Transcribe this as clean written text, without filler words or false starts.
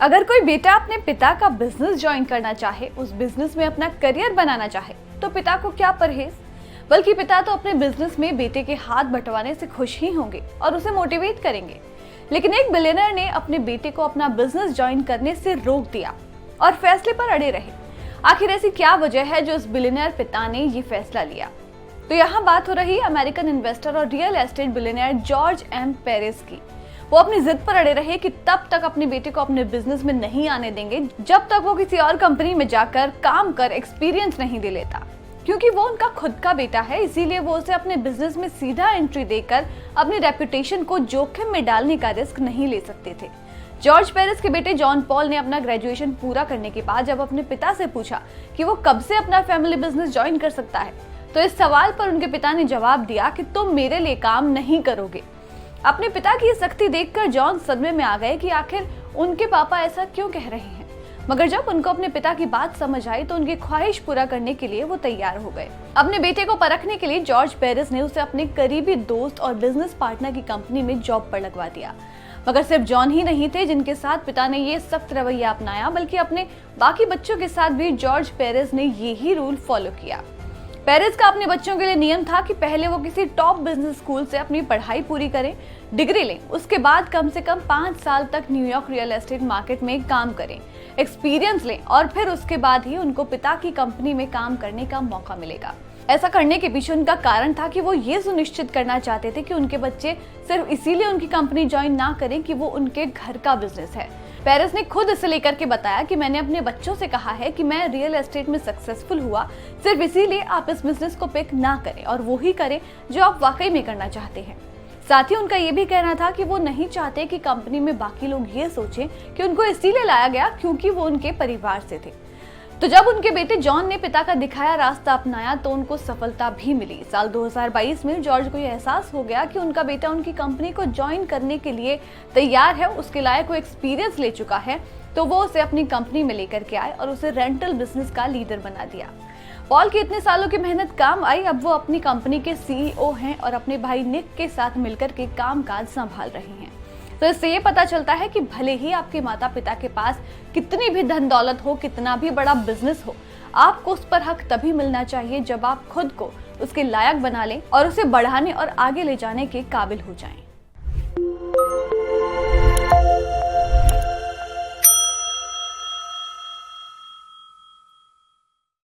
अगर कोई बेटा अपने पिता का बिजनेस ज्वाइन करना चाहे, उस बिजनेस में अपना करियर बनाना चाहे, तो पिता को क्या परहेज, बल्कि पिता तो अपने बिजनेस में बेटे के हाथ बंटवाने से खुश ही होंगे और उसे मोटिवेट करेंगे। लेकिन एक बिलियनर ने अपने बेटे को अपना बिजनेस ज्वाइन करने से रोक दिया और फैसले पर अड़े रहे। आखिर ऐसी क्या वजह है जो उस बिलियनर पिता ने ये फैसला लिया? तो यहाँ बात हो रही है अमेरिकन इन्वेस्टर और real estate billionaire George M Perez की। वो अपनी जिद पर अड़े रहे कि तब तक अपने बेटे को अपने बिजनेस में नहीं आने देंगे जब तक वो किसी और कंपनी में जाकर काम कर एक्सपीरियंस नहीं ले लेता। क्योंकि वो उनका खुद का बेटा है, इसीलिए वो उसे अपने बिजनेस में सीधा एंट्री देकर अपनी रेपुटेशन को जोखिम में डालने का रिस्क नहीं ले सकते थे। जॉर्ज पेरेज के बेटे जॉन पॉल ने अपना ग्रेजुएशन पूरा करने के बाद जब अपने पिता से पूछा कि वो कब से अपना फैमिली बिजनेस ज्वाइन कर सकता है, तो इस सवाल पर उनके पिता ने जवाब दिया कि तुम मेरे लिए काम नहीं करोगे। अपने पिता की ये सख्ती देखकर जॉन सदमे में आ गए कि आखिर उनके पापा ऐसा क्यों कह रहे हैं। मगर जब उनको अपने पिता की बात समझ आई तो उनकी ख्वाहिश पूरा करने के लिए वो तैयार हो गए। अपने बेटे को परखने के लिए जॉर्ज पेरेज ने उसे अपने करीबी दोस्त और बिजनेस पार्टनर की कंपनी में जॉब पर लगवा दिया। मगर सिर्फ जॉन ही नहीं थे जिनके साथ पिता ने ये सख्त रवैया अपनाया, बल्कि अपने बाकी बच्चों के साथ भी जॉर्ज पेरेज ने ये ही रूल फॉलो किया। पेरेज का अपने बच्चों के लिए नियम था कि पहले वो किसी टॉप बिजनेस स्कूल से अपनी पढ़ाई पूरी करें, डिग्री लें, उसके बाद कम से कम 5 साल तक न्यूयॉर्क रियल एस्टेट मार्केट में काम करें, एक्सपीरियंस लें और फिर उसके बाद ही उनको पिता की कंपनी में काम करने का मौका मिलेगा। ऐसा करने के पीछे उनका कारण था कि वो ये सुनिश्चित करना चाहते थे कि उनके बच्चे सिर्फ इसीलिए उनकी कंपनी ज्वाइन ना करें कि वो उनके घर का बिजनेस है। पेरेज ने खुद इसे लेकर के बताया कि मैंने अपने बच्चों से कहा है कि मैं रियल एस्टेट में सक्सेसफुल हुआ सिर्फ इसीलिए आप इस बिजनेस को पिक ना करें और वो ही करें जो आप वाकई में करना चाहते हैं। साथ ही उनका ये भी कहना था कि वो नहीं चाहते कि कंपनी में बाकी लोग ये सोचें कि उनको इसीलिए लाया गया क्योंकि वो उनके परिवार से थे। तो जब उनके बेटे जॉन ने पिता का दिखाया रास्ता अपनाया तो उनको सफलता भी मिली। साल 2022 में जॉर्ज को यह एहसास हो गया कि उनका बेटा उनकी कंपनी को ज्वाइन करने के लिए तैयार है, उसके लायक वो एक्सपीरियंस ले चुका है, तो वो उसे अपनी कंपनी में लेकर के आए और उसे रेंटल बिजनेस का लीडर बना दिया। पॉल की इतने सालों की मेहनत काम आई। अब वो अपनी कंपनी के सीईओ हैं और अपने भाई निक के साथ मिलकर के कामकाज संभाल रहे हैं। तो इससे ये पता चलता है कि भले ही आपके माता पिता के पास कितनी भी धन दौलत हो, कितना भी बड़ा बिजनेस हो, आपको उस पर हक तभी मिलना चाहिए जब आप खुद को उसके लायक बना लें और उसे बढ़ाने और आगे ले जाने के काबिल हो जाएं।